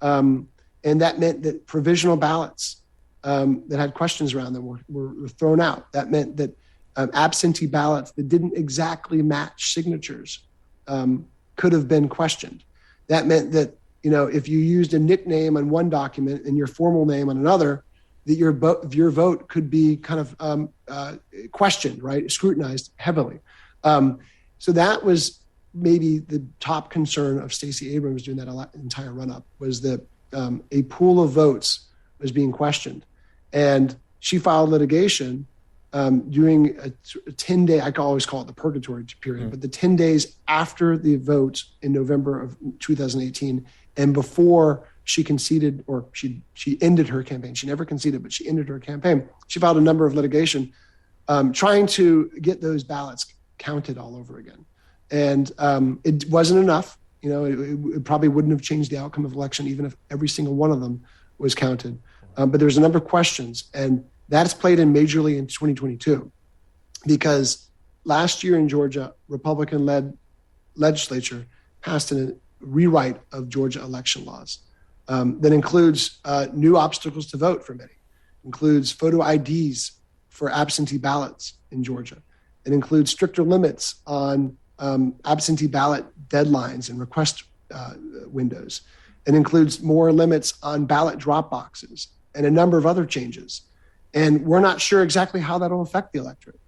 And that meant that provisional ballots that had questions around them were thrown out. That meant that absentee ballots that didn't exactly match signatures could have been questioned. That meant that, if you used a nickname on one document and your formal name on another, that your vote could be kind of questioned, right? Scrutinized heavily. So that was maybe the top concern of Stacey Abrams during that entire run-up, was that a pool of votes was being questioned. And she filed litigation during a 10-day, I can always call it the purgatory period, but the 10 days after the vote in November of 2018 and before she conceded, or she ended her campaign. She never conceded, but she ended her campaign. She filed a number of litigation trying to get those ballots counted all over again. And it wasn't enough. It probably wouldn't have changed the outcome of the election, even if every single one of them was counted. But there's a number of questions, and that's played in majorly in 2022, because last year in Georgia, Republican-led legislature passed a rewrite of Georgia election laws that includes new obstacles to vote for many, includes photo IDs for absentee ballots in Georgia. It includes stricter limits on absentee ballot deadlines and request windows. It includes more limits on ballot drop boxes and a number of other changes. And we're not sure exactly how that will affect the electorate.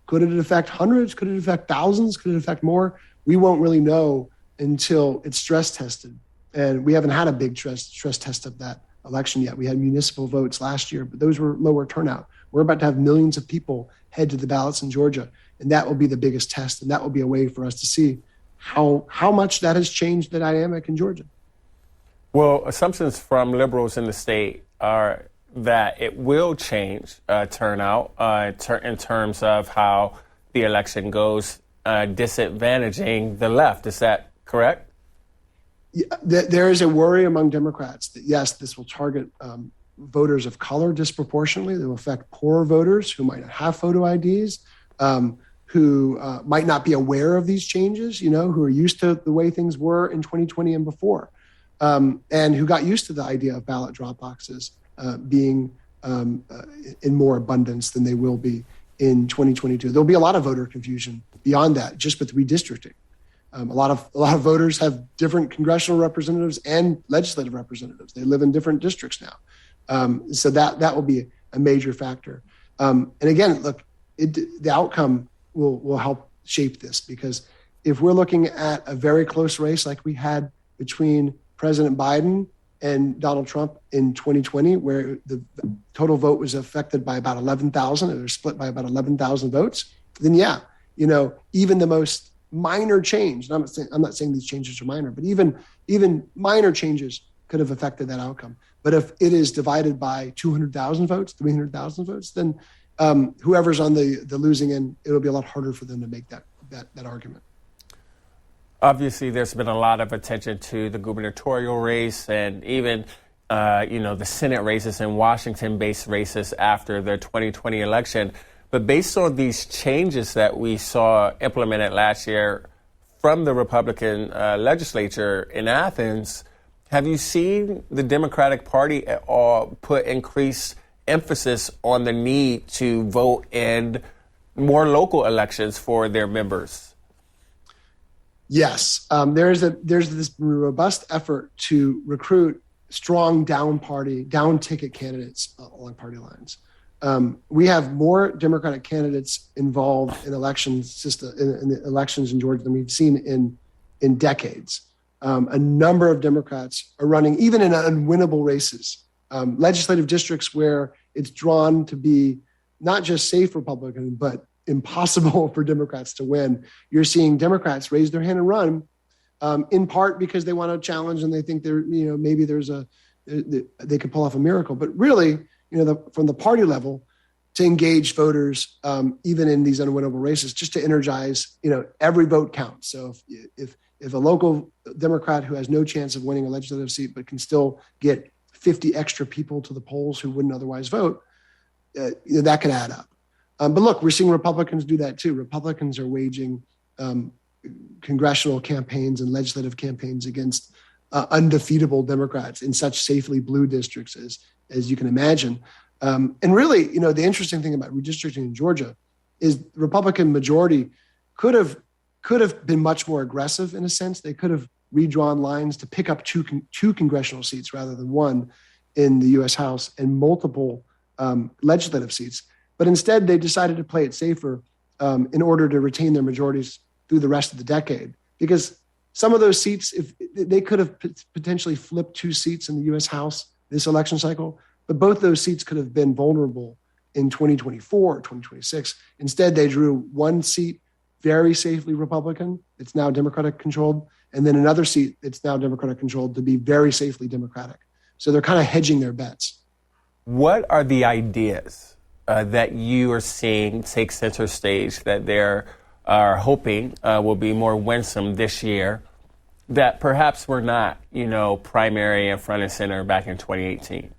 Could it affect hundreds? Could it affect thousands? Could it affect more? We won't really know until it's stress tested. And we haven't had a big stress test of that election yet. We had municipal votes last year, but those were lower turnout. We're about to have millions of people head to the ballots in Georgia, and that will be the biggest test, and that will be a way for us to see how much that has changed the dynamic in Georgia. Well, assumptions from liberals in the state are that it will change turnout in terms of how the election goes, disadvantaging the left. Is that correct? Yeah, there is a worry among Democrats that, yes, this will target voters of color disproportionately. They will affect poorer voters who might not have photo IDs, who might not be aware of these changes, who are used to the way things were in 2020 and before, and who got used to the idea of ballot drop boxes being in more abundance than they will be in 2022. There'll be a lot of voter confusion beyond that, just with redistricting. A lot of voters have different congressional representatives and legislative representatives. They live in different districts now. So that will be a major factor. And again, look, the outcome will help shape this, because if we're looking at a very close race like we had between President Biden and Donald Trump in 2020, where the total vote was affected by about 11,000, it was split by about 11,000 votes, then even the most minor change, and I'm not saying these changes are minor, but even minor changes could have affected that outcome. But if it is divided by 200,000 votes, 300,000 votes, then whoever's on the losing end, it'll be a lot harder for them to make that argument. Obviously, there's been a lot of attention to the gubernatorial race and even, the Senate races and Washington-based races after the 2020 election. But based on these changes that we saw implemented last year from the Republican legislature in Athens, have you seen the Democratic Party at all put increased emphasis on the need to vote in more local elections for their members? Yes, there's this robust effort to recruit strong down ticket candidates along party lines. We have more Democratic candidates involved in elections in the elections in Georgia than we've seen in decades. A number of Democrats are running, even in unwinnable races, legislative districts where it's drawn to be not just safe Republican, but impossible for Democrats to win. You're seeing Democrats raise their hand and run, in part because they want to challenge and they think maybe they could pull off a miracle. But really, from the party level, to engage voters, even in these unwinnable races, just to energize, every vote counts. So if a local Democrat who has no chance of winning a legislative seat but can still get 50 extra people to the polls who wouldn't otherwise vote, that could add up. But look, we're seeing Republicans do that too. Republicans are waging congressional campaigns and legislative campaigns against undefeatable Democrats in such safely blue districts as you can imagine. And really, the interesting thing about redistricting in Georgia is the Republican majority could have could have been much more aggressive in a sense. They could have redrawn lines to pick up two congressional seats rather than one in the U.S. House and multiple legislative seats. But instead, they decided to play it safer in order to retain their majorities through the rest of the decade. Because some of those seats, if they could have potentially flipped 2 seats in the U.S. House this election cycle, but both those seats could have been vulnerable in 2024 or 2026. Instead, they drew 1 seat very safely Republican. It's now Democratic controlled. And then another seat that's now Democratic controlled to be very safely Democratic. So they're kind of hedging their bets. What are the ideas that you are seeing take center stage that they're hoping will be more winsome this year that perhaps were not, primary and front and center back in 2018?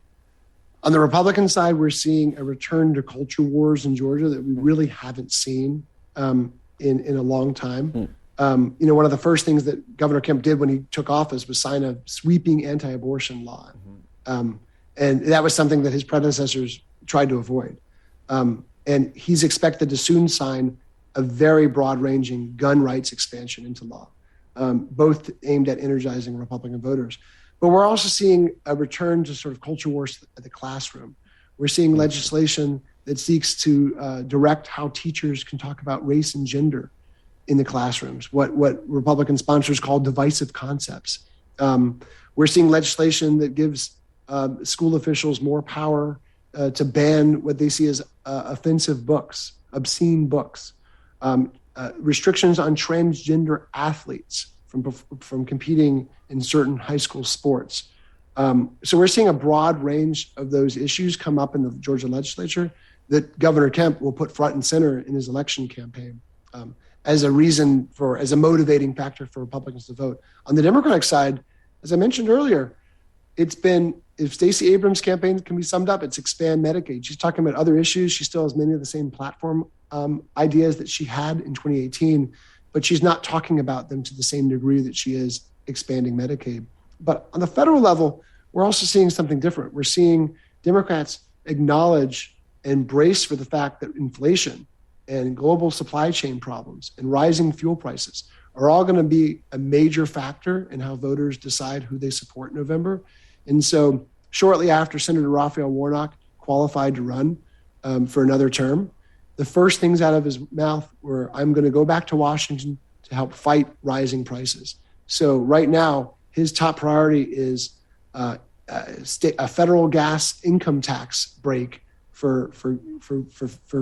On the Republican side, we're seeing a return to culture wars in Georgia that we really haven't seen in a long time. One of the first things that Governor Kemp did when he took office was sign a sweeping anti-abortion law. And that was something that his predecessors tried to avoid. And he's expected to soon sign a very broad-ranging gun rights expansion into law, both aimed at energizing Republican voters. But we're also seeing a return to sort of culture wars at the classroom. We're seeing legislation that seeks to direct how teachers can talk about race and gender in the classrooms, what Republican sponsors call divisive concepts. We're seeing legislation that gives school officials more power to ban what they see as offensive books, obscene books, restrictions on transgender athletes from competing in certain high school sports. So we're seeing a broad range of those issues come up in the Georgia legislature that Governor Kemp will put front and center in his election campaign as a motivating factor for Republicans to vote. On the Democratic side, as I mentioned earlier, it's been, if Stacey Abrams' campaign can be summed up, it's expand Medicaid. She's talking about other issues. She still has many of the same platform ideas that she had in 2018, but she's not talking about them to the same degree that she is expanding Medicaid. But on the federal level, we're also seeing something different. We're seeing Democrats acknowledge and brace for the fact that inflation and global supply chain problems and rising fuel prices are all going to be a major factor in how voters decide who they support in November. And so shortly after Senator Raphael Warnock qualified to run for another term, the first things out of his mouth were, I'm going to go back to Washington to help fight rising prices. So right now, his top priority is a federal gas income tax break for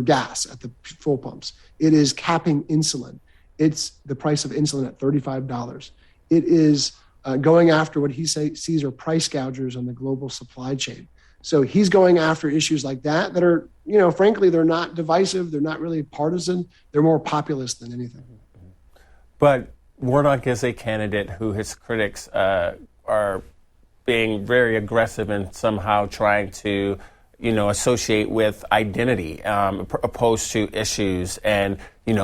gas at the fuel pumps. It is capping insulin. It's the price of insulin at $35. It is going after what he sees are price gougers on the global supply chain. So he's going after issues like that are, frankly, they're not divisive. They're not really partisan. They're more populist than anything. But Warnock is a candidate who his critics are being very aggressive in somehow trying to, associate with identity, opposed to issues and,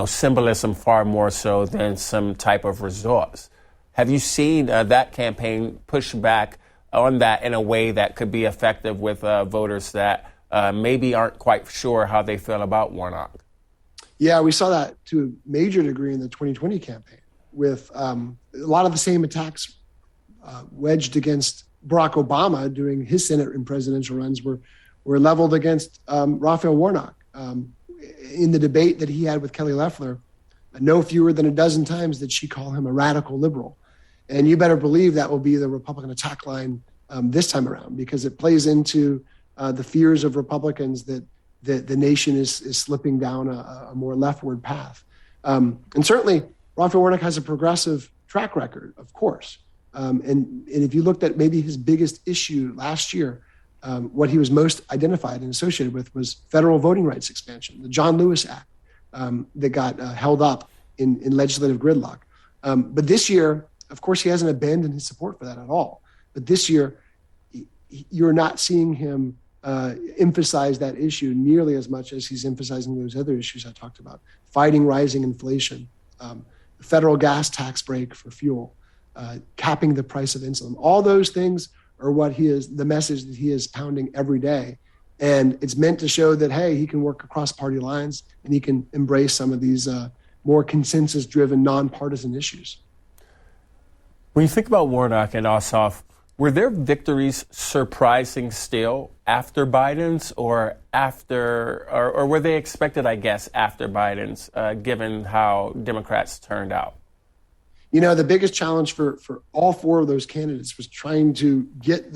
symbolism far more so than some type of results. Have you seen that campaign push back on that in a way that could be effective with voters that maybe aren't quite sure how they feel about Warnock? Yeah, we saw that to a major degree in the 2020 campaign with a lot of the same attacks wedged against Barack Obama during his Senate and presidential runs were leveled against Raphael Warnock. In the debate that he had with Kelly Loeffler, no fewer than a dozen times did she call him a radical liberal. And you better believe that will be the Republican attack line this time around, because it plays into the fears of Republicans that the nation is slipping down a more leftward path. And certainly, Raphael Warnock has a progressive track record, of course. And if you looked at maybe his biggest issue last year, what he was most identified and associated with was federal voting rights expansion, the John Lewis Act that got held up in legislative gridlock. But this year, of course, he hasn't abandoned his support for that at all. But this year, you're not seeing him emphasize that issue nearly as much as he's emphasizing those other issues I talked about: fighting rising inflation, federal gas tax break for fuel, capping the price of insulin. All those things are the message that he is pounding every day. And it's meant to show that, hey, he can work across party lines and he can embrace some of these more consensus-driven, nonpartisan issues. When you think about Warnock and Ossoff, were their victories surprising still after Biden's or were they expected, I guess, after Biden's, given how Democrats turned out? You know, the biggest challenge for all four of those candidates was trying to get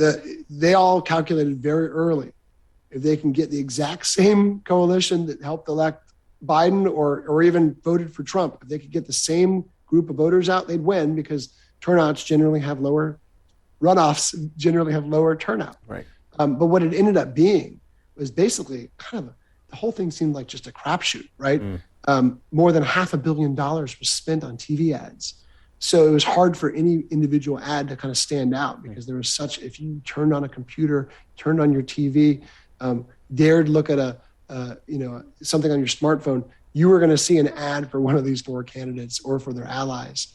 they all calculated very early if they can get the exact same coalition that helped elect Biden or even voted for Trump, if they could get the same group of voters out, they'd win, because runoffs generally have lower turnout. Right. But what it ended up being was basically the whole thing seemed like just a crapshoot, right? More than $500 million was spent on TV ads. So it was hard for any individual ad to kind of stand out, because there was if you turned on a computer, turned on your TV, dared look at something on your smartphone, you were going to see an ad for one of these four candidates or for their allies.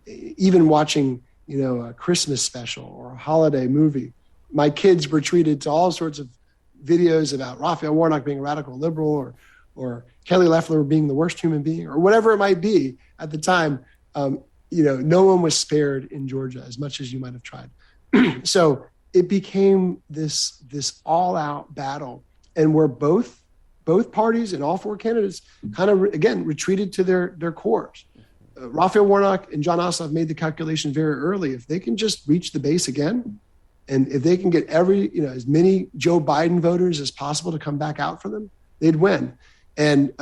Even watching, a Christmas special or a holiday movie. My kids were treated to all sorts of videos about Raphael Warnock being a radical liberal or Kelly Loeffler being the worst human being or whatever it might be at the time. No one was spared in Georgia as much as you might have tried. So it became this all-out battle, and where both parties and all four candidates kind of, again, retreated to their cores. Raphael Warnock and Jon Ossoff made the calculation very early. If they can just reach the base again, and if they can get as many Joe Biden voters as possible to come back out for them, they'd win. And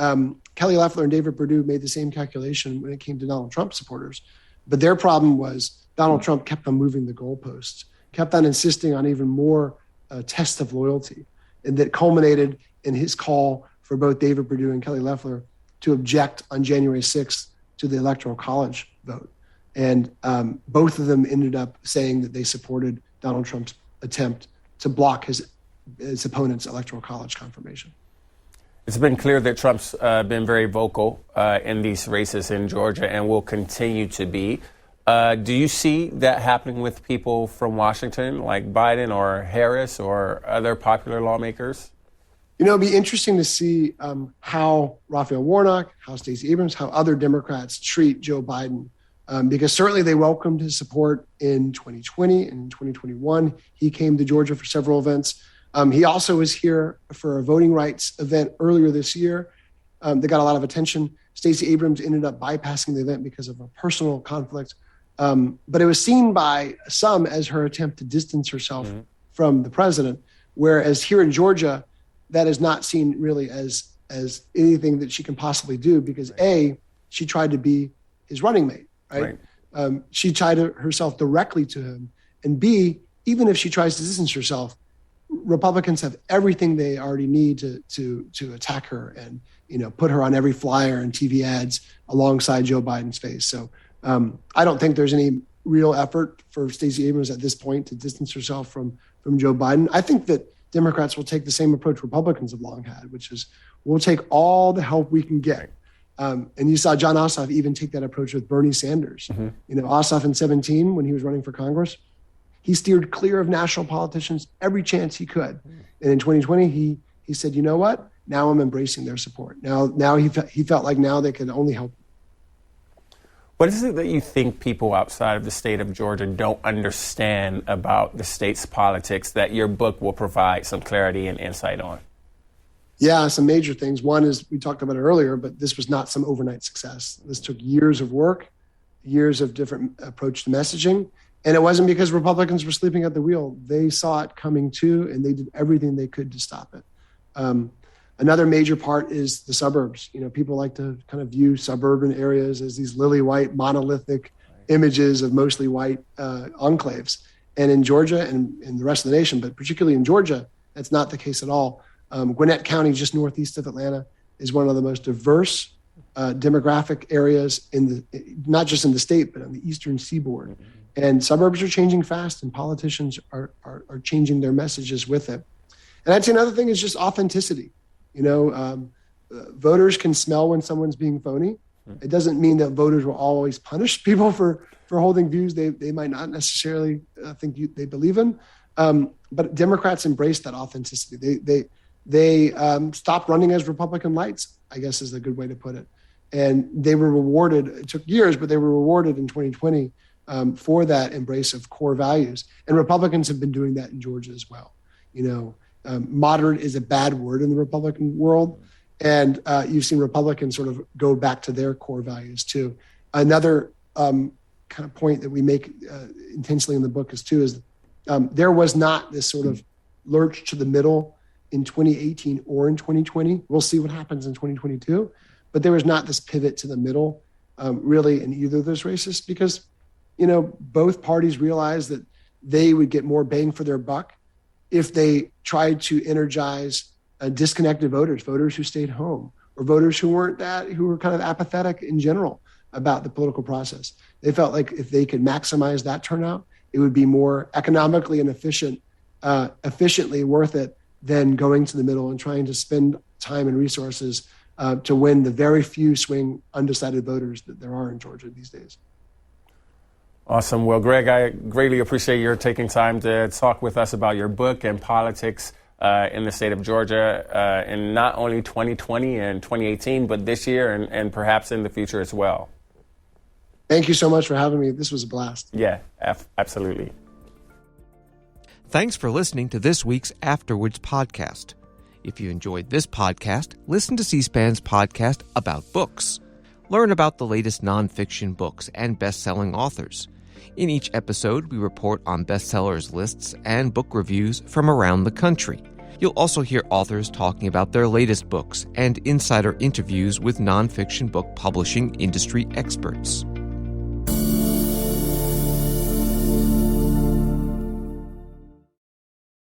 Kelly Loeffler and David Perdue made the same calculation when it came to Donald Trump supporters. But their problem was Donald Trump kept on moving the goalposts, kept on insisting on even more tests of loyalty, and that culminated in his call for both David Perdue and Kelly Loeffler to object on January 6th to the Electoral College vote. And both of them ended up saying that they supported Donald Trump's attempt to block his opponent's Electoral College confirmation. It's been clear that Trump's been very vocal in these races in Georgia and will continue to be. Do you see that happening with people from Washington, like Biden or Harris or other popular lawmakers? It'd be interesting to see how Raphael Warnock, how Stacey Abrams, how other Democrats treat Joe Biden, because certainly they welcomed his support in 2020 and in 2021. He came to Georgia for several events. He also was here for a voting rights event earlier this year that got a lot of attention. Stacey Abrams ended up bypassing the event because of a personal conflict. But it was seen by some as her attempt to distance herself from the president, whereas here in Georgia, that is not seen really as anything that she can possibly do, because A, she tried to be his running mate, right? She tied herself directly to him. And B, even if she tries to distance herself, Republicans have everything they already need to attack her and, put her on every flyer and TV ads alongside Joe Biden's face. So I don't think there's any real effort for Stacey Abrams at this point to distance herself from Joe Biden. I think that Democrats will take the same approach Republicans have long had, which is we'll take all the help we can get. And you saw Jon Ossoff even take that approach with Bernie Sanders. Ossoff in 2017, when he was running for Congress, he steered clear of national politicians every chance he could. And in 2020, he said, you know what? Now I'm embracing their support. Now he felt like now they could only help. What is it that you think people outside of the state of Georgia don't understand about the state's politics that your book will provide some clarity and insight on? Yeah, some major things. One is, we talked about it earlier, but this was not some overnight success. This took years of work, years of different approach to messaging. And it wasn't because Republicans were sleeping at the wheel. They saw it coming too, and they did everything they could to stop it. Another major part is the suburbs. People like to kind of view suburban areas as these lily white, monolithic images of mostly white enclaves. And in Georgia and in the rest of the nation, but particularly in Georgia, that's not the case at all. Gwinnett County, just northeast of Atlanta, is one of the most diverse demographic areas not just in the state, but on the eastern seaboard. And suburbs are changing fast, and politicians are changing their messages with it. And I'd say another thing is just authenticity. Voters can smell when someone's being phony. It doesn't mean that voters will always punish people for holding views they might not necessarily think they believe in. But Democrats embrace that authenticity. They stopped running as Republican lights, I guess is a good way to put it. And they were rewarded. It took years, but they were rewarded in 2020 for that embrace of core values. And Republicans have been doing that in Georgia as well. Moderate is a bad word in the Republican world. And you've seen Republicans sort of go back to their core values too. Another kind of point that we make intentionally in the book is there was not this sort of lurch to the middle in 2018 or in 2020. We'll see what happens in 2022. But there was not this pivot to the middle really in either of those races because, both parties realized that they would get more bang for their buck if they tried to energize disconnected voters who stayed home, or voters who were kind of apathetic in general about the political process. They felt like if they could maximize that turnout, it would be more economically and efficiently worth it than going to the middle and trying to spend time and resources to win the very few swing undecided voters that there are in Georgia these days. Awesome. Well, Greg, I greatly appreciate your taking time to talk with us about your book and politics in the state of Georgia in not only 2020 and 2018, but this year and perhaps in the future as well. Thank you so much for having me. This was a blast. Yeah, absolutely. Thanks for listening to this week's Afterwards podcast. If you enjoyed this podcast, listen to C-SPAN's podcast about books. Learn about the latest nonfiction books and best-selling authors. In each episode, we report on bestsellers lists and book reviews from around the country. You'll also hear authors talking about their latest books and insider interviews with nonfiction book publishing industry experts.